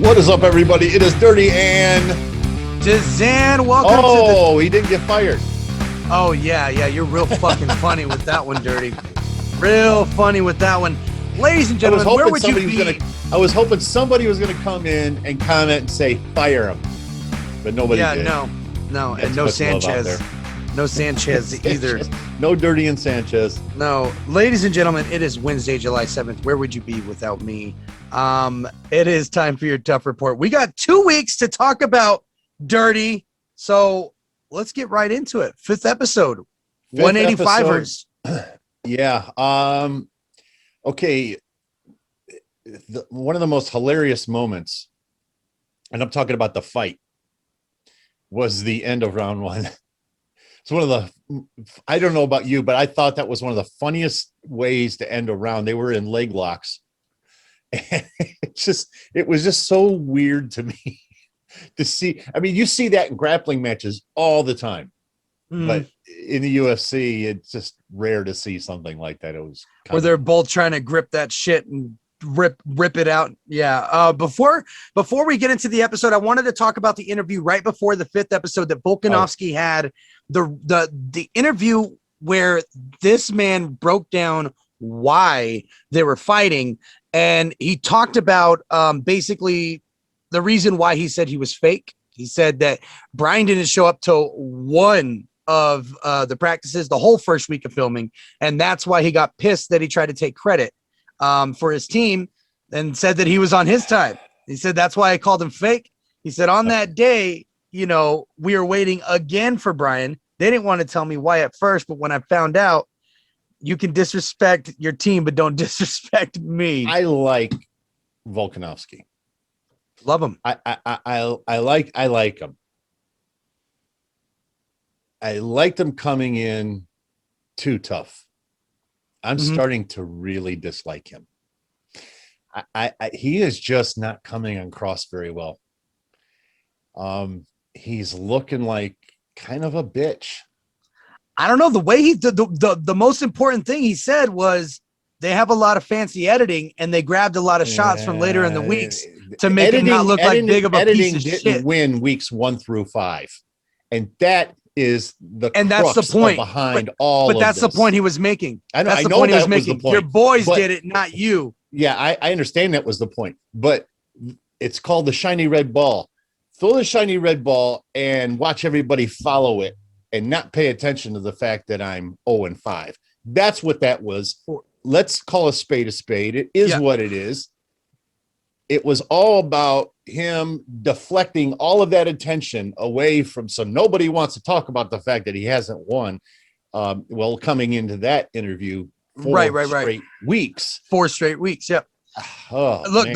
What is up, everybody? It is Dirty and DZAN. Welcome to he didn't get fired. Oh, yeah. You're real fucking funny with that one, Dirty. Real funny with that one. Ladies and gentlemen, where would you be? I was hoping somebody was going to come in and comment and say, fire him. But nobody did. No. That's and no Sanchez. No Sanchez either. No Dirty and Sanchez. No. Ladies and gentlemen, it is Wednesday, July 7th. Where would you be without me? It is time for your TUF report. We got 2 weeks to talk about Dirty. So let's get right into it. Fifth episode. 185ers. Yeah. Okay. One of the most hilarious moments, and I'm talking about the fight, was the end of round one. It's one of the, I don't know about you, but I thought that was one of the funniest ways to end a round. They were in leg locks. And it was just so weird to me to see. I mean, you see that in grappling matches all the time, but in the UFC, it's just rare to see something like that. It was where they're both trying to grip that shit and rip it out. Yeah. Before we get into the episode, I wanted to talk about the interview right before the fifth episode that Volkanovski had. The interview where this man broke down why they were fighting, and he talked about basically the reason why he said he was fake. He said that Brian didn't show up till one of the practices the whole first week of filming, and that's why he got pissed that he tried to take credit for his team and said that he was on his time. He said that's why I called him fake. He said on that day, we were waiting again for Brian. They didn't want to tell me why at first, but when I found out, you can disrespect your team, but don't disrespect me. I like Volkanovski. Love him. I like him. I liked him coming in too tough. I'm starting to really dislike him. He is just not coming across very well. He's looking like kind of a bitch. I don't know. The way he did the most important thing he said was they have a lot of fancy editing and they grabbed a lot of shots from later in the weeks to make him not look like big of a piece of shit. Didn't win weeks 1 through 5. And that is that's the point behind all but that's of this. The point he was making. I know, that's the I know point that he was making. The point. Your boys did it, not you. Yeah, I understand that was the point, but it's called the shiny red ball. Throw the shiny red ball and watch everybody follow it and not pay attention to the fact that I'm 0-5. That's what that was. Let's call a spade a spade. It is what it is. It was all about him deflecting all of that attention away from, so nobody wants to talk about the fact that he hasn't won. Coming into that interview, 4 straight weeks. 4 straight weeks, yep. Oh, look,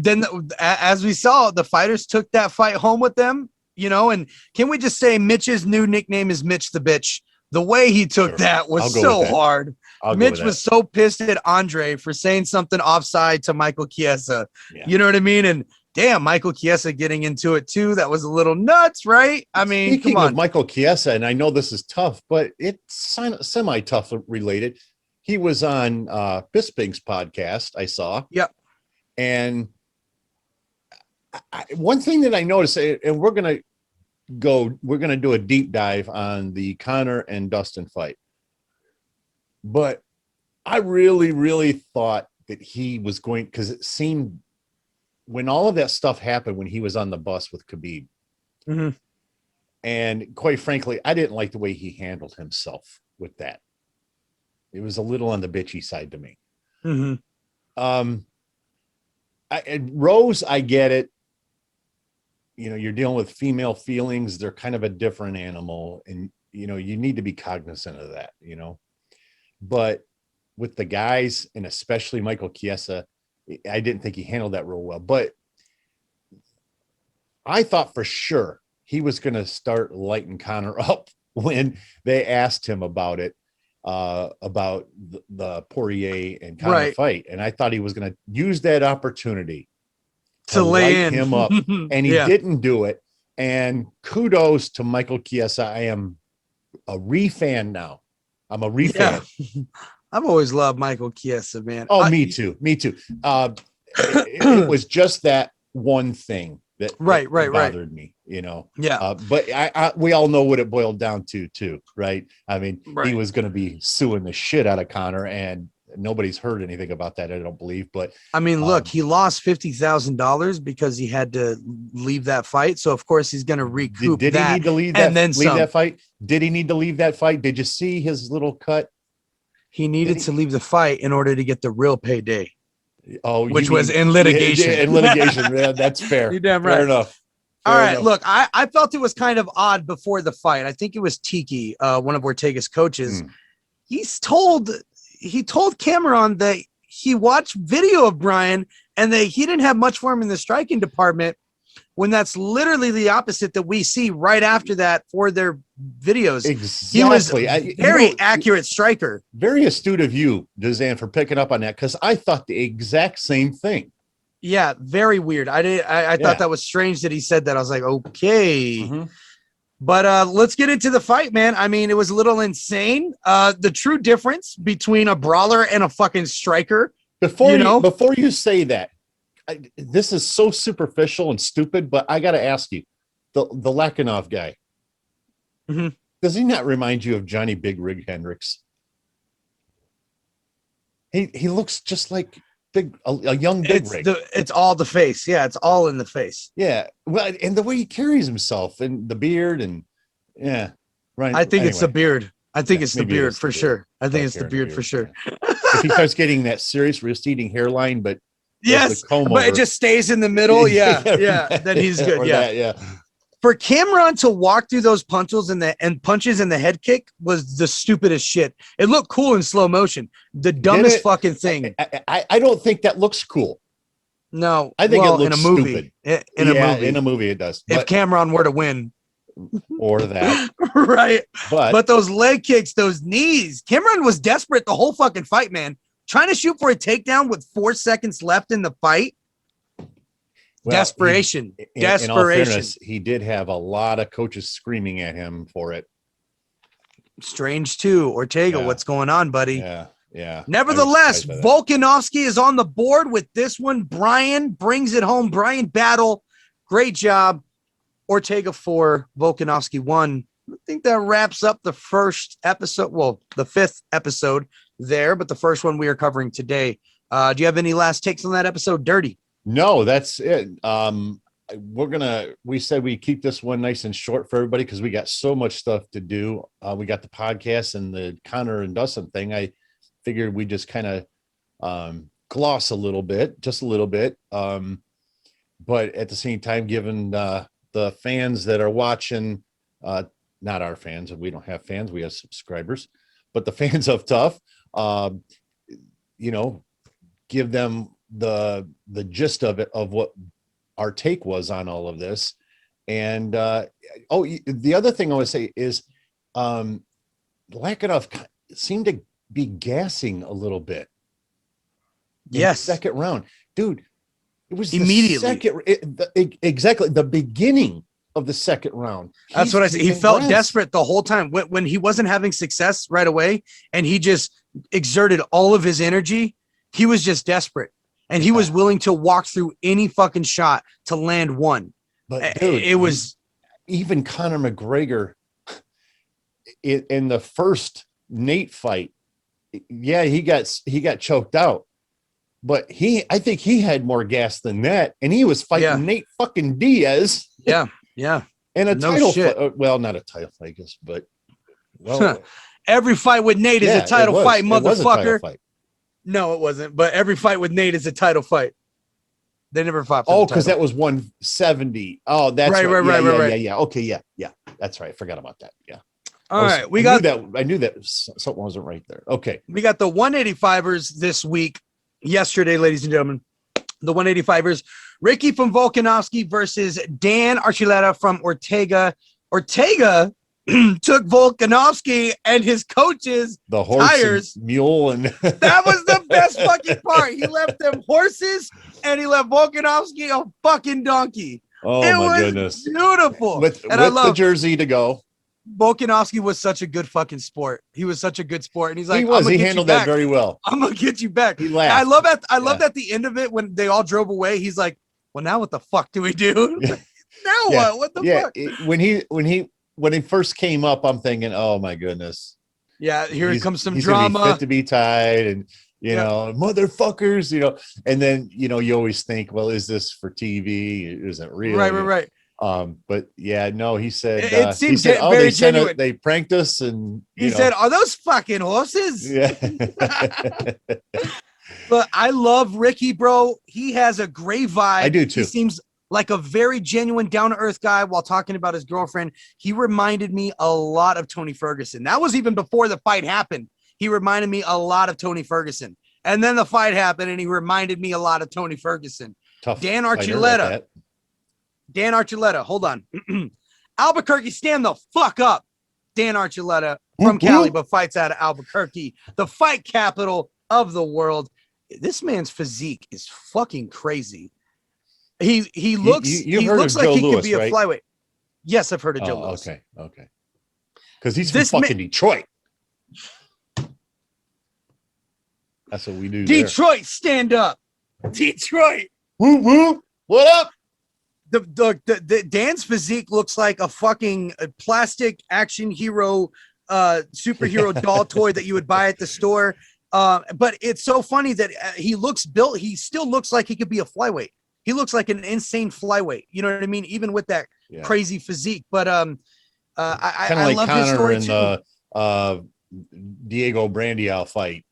then as we saw, the fighters took that fight home with them, and can we just say Mitch's new nickname is Mitch the Bitch? The way he took that was so hard. Mitch was so pissed at Andre for saying something offside to Michael Chiesa. Yeah. You know what I mean? And damn, Michael Chiesa getting into it too. That was a little nuts, right? I mean, speaking come on. Of Michael Chiesa, and I know this is tough, but it's semi-tough related. He was on Bisping's podcast, I saw. Yep. And one thing that I noticed, and we're going to do a deep dive on the Conor and Dustin fight. But I really, really thought that he was going, because it seemed when all of that stuff happened, when he was on the bus with Khabib. And quite frankly, I didn't like the way he handled himself with that. It was a little on the bitchy side to me. Rose, I get it. You're dealing with female feelings. They're kind of a different animal. And, you need to be cognizant of that, But with the guys, and especially Michael Chiesa, I didn't think he handled that real well. But I thought for sure he was going to start lighting Conor up when they asked him about it, about the Poirier and Conor fight. And I thought he was going to use that opportunity to light him up. And he didn't do it. And kudos to Michael Chiesa. I am a re-fan now. I'm a re-fan. Yeah. I've always loved Michael Chiesa, man. Oh, me too. It was just that one thing that Right. bothered me, Yeah. but we all know what it boiled down to too, right? I mean, he Right. was going to be suing the shit out of Connor, and nobody's heard anything about that, I don't believe. But I mean, look, he lost $50,000 because he had to leave that fight. So of course he's going to recoup did that. He need to leave and that, then leave some. that fight? Did he need to leave that fight? Did you see his little cut? He needed to leave the fight in order to get the real payday. Oh, which was in litigation. In litigation, yeah, that's fair. You're damn Fair right. enough. All right, look, I felt it was kind of odd before the fight. I think it was Tiki, one of Ortega's coaches. He told Cameron that he watched video of Brian and that he didn't have much for him in the striking department, when that's literally the opposite that we see right after that for their videos. Exactly. He was a very accurate striker. Very astute of you, DZAN, for picking up on that, because I thought the exact same thing. Yeah, very weird. I thought that was strange that he said that. I was like, okay. But let's get into the fight, man. I mean, it was a little insane. The true difference between a brawler and a fucking striker. Before you say that, this is so superficial and stupid, but I got to ask you, the Lakanov guy, does he not remind you of Johnny Big Rig Hendricks? He looks just like a young Big Rig. It's all the face. Yeah, it's all in the face. Yeah, well, and the way he carries himself and the beard and right. I think it's the beard. I think it's the beard for sure. I think it's the beard for sure. If he starts getting that serious receding hairline, but yes, but it just stays in the middle. Yeah, then he's good. Yeah. For Cameron to walk through those punches and the head kick was the stupidest shit. It looked cool in slow motion. The dumbest fucking thing. I don't think that looks cool. No, I think it looks in a movie. Stupid. In a movie it does. If Cameron were to win, or that, right? But those leg kicks, those knees. Cameron was desperate the whole fucking fight, man. Trying to shoot for a takedown with 4 seconds left in the fight. Well, desperation. In all fairness, he did have a lot of coaches screaming at him for it. Strange too. Ortega, what's going on, buddy? Yeah. Nevertheless, Volkanovski is on the board with this one. Brian brings it home. Brian Battle, great job. Ortega 4, Volkanovski 1. I think that wraps up the first episode. Well, the 5th episode there, but the first one we are covering today. Do you have any last takes on that episode, Dirty? No, that's it. We said we keep this one nice and short for everybody because we got so much stuff to do. We got the podcast and the Connor and Dustin thing. I figured we just kind of gloss a little bit, just a little bit. But at the same time, given the fans that are watching, not our fans, we don't have fans, we have subscribers, but the fans of TUF, give them the gist of it, of what our take was on all of this. And the other thing I want to say is Lakanov seemed to be gassing a little bit. Yes, second round, dude. It was immediately exactly the beginning of the second round. That's what I said. He felt desperate the whole time when he wasn't having success right away, and he just exerted all of his energy. He was just desperate, and he was willing to walk through any fucking shot to land one. But dude, it was even Conor McGregor in the first Nate fight. Yeah, he got choked out. But I think he had more gas than that, and he was fighting Nate fucking Diaz. Yeah. And a title fight. Well, not a title fight, I guess, but every fight with Nate is a title fight, motherfucker. It was a title fight. No, it wasn't. But every fight with Nate is a title fight. They never fought. Because that was 170. Oh, that's right. Yeah. Okay, yeah. That's right. I forgot about that. Yeah. All right, I knew that something wasn't right there. Okay, we got the 185ers this week. Yesterday, ladies and gentlemen, the 185ers, Ricky from Volkanovski versus Dan Archuleta from Ortega. Ortega took Volkanovski and his coaches the horse tires. And mule, and that was the best fucking part. He left them horses and he left Volkanovski a fucking donkey. Oh, my goodness. Beautiful. With the jersey to go. Volkanovski was such a good fucking sport. He was such a good sport. And he's like, he handled that very well. I'm going to get you back. He laughed. I love at the end of it when they all drove away, he's like, well, now what the fuck do we do? Now Yeah. what the Yeah. fuck? When he first came up, I'm thinking, oh my goodness. Yeah, here comes some he's gonna be drama. fit to be tied, and motherfuckers, and then you always think, well, is this for TV? Is it real? Right. But yeah, no, he said It seemed oh, very genuine. they pranked us, and He said, "Are those fucking horses?" yeah. But I love Ricky, bro. He has a great vibe. I do too. He seems like a very genuine, down-to-earth guy while talking about his girlfriend. He reminded me a lot of Tony Ferguson. That was even before the fight happened. He reminded me a lot of Tony Ferguson. And then the fight happened, and he reminded me a lot of Tony Ferguson. Tough Dan fighter Archuleta. Dan Archuleta. Hold on. Albuquerque, stand the fuck up. Dan Archuleta from Cali, but fights out of Albuquerque, the fight capital of the world. This man's physique is fucking crazy. He looks he looks like he could be a flyweight. Yes, I've heard of Joe Lewis. Okay. Because he's from fucking Detroit. That's what we do. Detroit, stand up. Detroit. Woo woo. What up? The Dan's physique looks like a fucking plastic action hero superhero doll toy that you would buy at the store. But it's so funny that he looks built. He still looks like he could be a flyweight. He looks like an insane flyweight. You know what I mean? Even with that crazy physique. But I like love Connor his story in the Diego Brandial fight.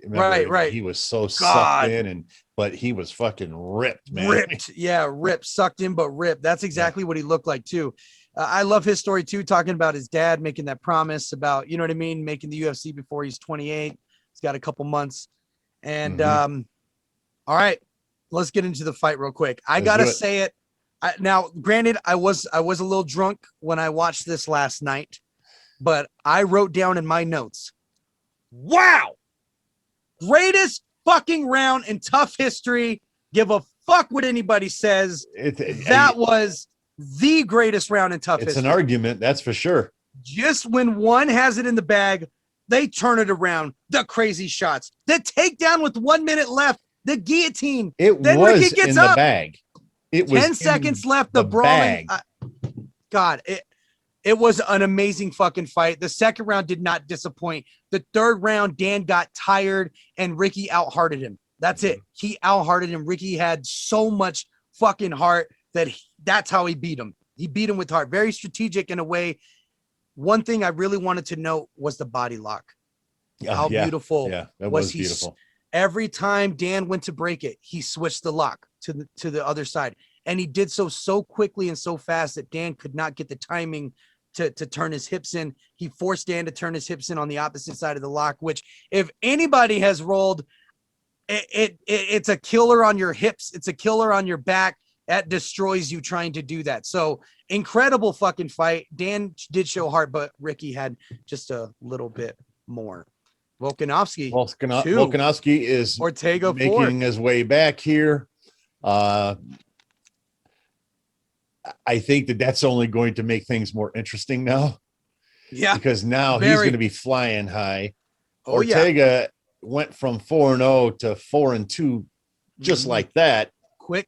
Remember, right. He was so sucked in, but he was fucking ripped, man. Ripped, sucked in, but ripped. That's exactly what he looked like too. I love his story too, talking about his dad making that promise about, you know what I mean, making the UFC before he's 28. He's got a couple months. And all right, let's get into the fight real quick. I gotta say it. Now, granted, I was a little drunk when I watched this last night, but I wrote down in my notes, wow, greatest fucking round in TUF history. Give a fuck what anybody says. That was the greatest round in TUF history. It's an argument, that's for sure. Just when one has it in the bag, they turn it around. The crazy shots, the takedown with 1 minute left, the guillotine. Then Ricky gets up. The bag. It was 10 seconds left. The brawling. God, it was an amazing fucking fight. The second round did not disappoint. The third round, Dan got tired and Ricky outhearted him. That's it. He outhearted him. Ricky had so much fucking heart that that's how he beat him. He beat him with heart. Very strategic in a way. One thing I really wanted to note was the body lock. How beautiful that was beautiful. Every time Dan went to break it, he switched the lock to the other side. And he did so quickly and so fast that Dan could not get the timing to turn his hips in. He forced Dan to turn his hips in on the opposite side of the lock, which if anybody has rolled, it's a killer on your hips. It's a killer on your back. That destroys you trying to do that. So incredible fucking fight. Dan did show heart, but Ricky had just a little bit more. Volkanovski is Ortega making his way back here. I think that's only going to make things more interesting now. Yeah. Because now he's going to be flying high. Ortega went from 4-0 to 4-2 just like that. Quick.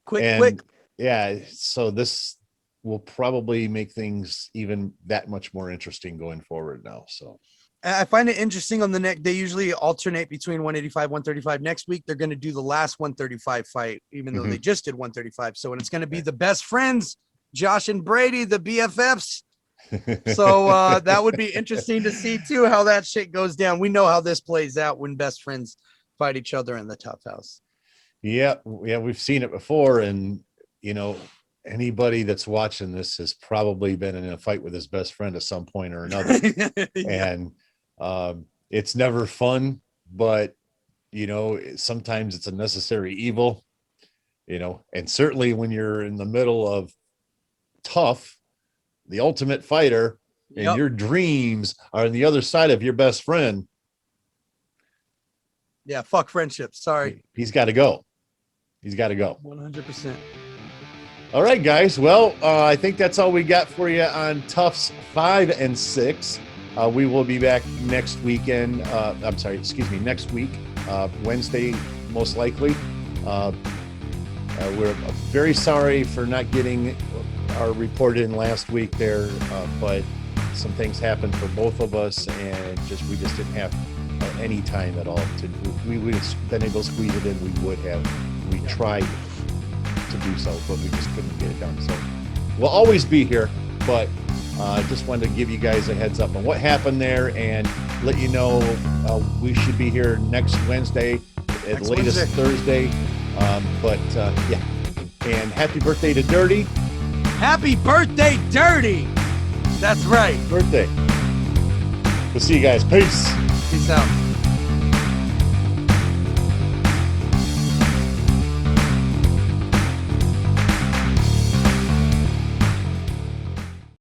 Yeah. So this will probably make things even that much more interesting going forward now. So I find it interesting on the neck. They usually alternate between 185, 135. Next week, they're going to do the last 135 fight, even though they just did 135. So, and it's going to be the best friends, Josh and Brady, the BFFs. So that would be interesting to see too, how that shit goes down. We know how this plays out when best friends fight each other in the TUF house. Yeah. We've seen it before. And, anybody that's watching this has probably been in a fight with his best friend at some point or another. And it's never fun, but sometimes it's a necessary evil, and certainly when you're in the middle of TUF, the ultimate fighter, and your dreams are on the other side of your best friend. Yeah. Fuck friendship. Sorry. He's got to go. 100%. All right, guys. Well, I think that's all we got for you on TUFs 5 and 6. We will be back next weekend. Next week, Wednesday, most likely. We're very sorry for not getting our report in last week there, but some things happened for both of us, and we just didn't have any time at all to. We would have been able to squeeze it in. We would have. We tried to do so, but we just couldn't get it done. So we'll always be here, but I just wanted to give you guys a heads up on what happened there and let you know we should be here next Wednesday, at latest Thursday. Yeah. And happy birthday to Dirty. Happy birthday, Dirty. That's right. Birthday. We'll see you guys. Peace. Peace out.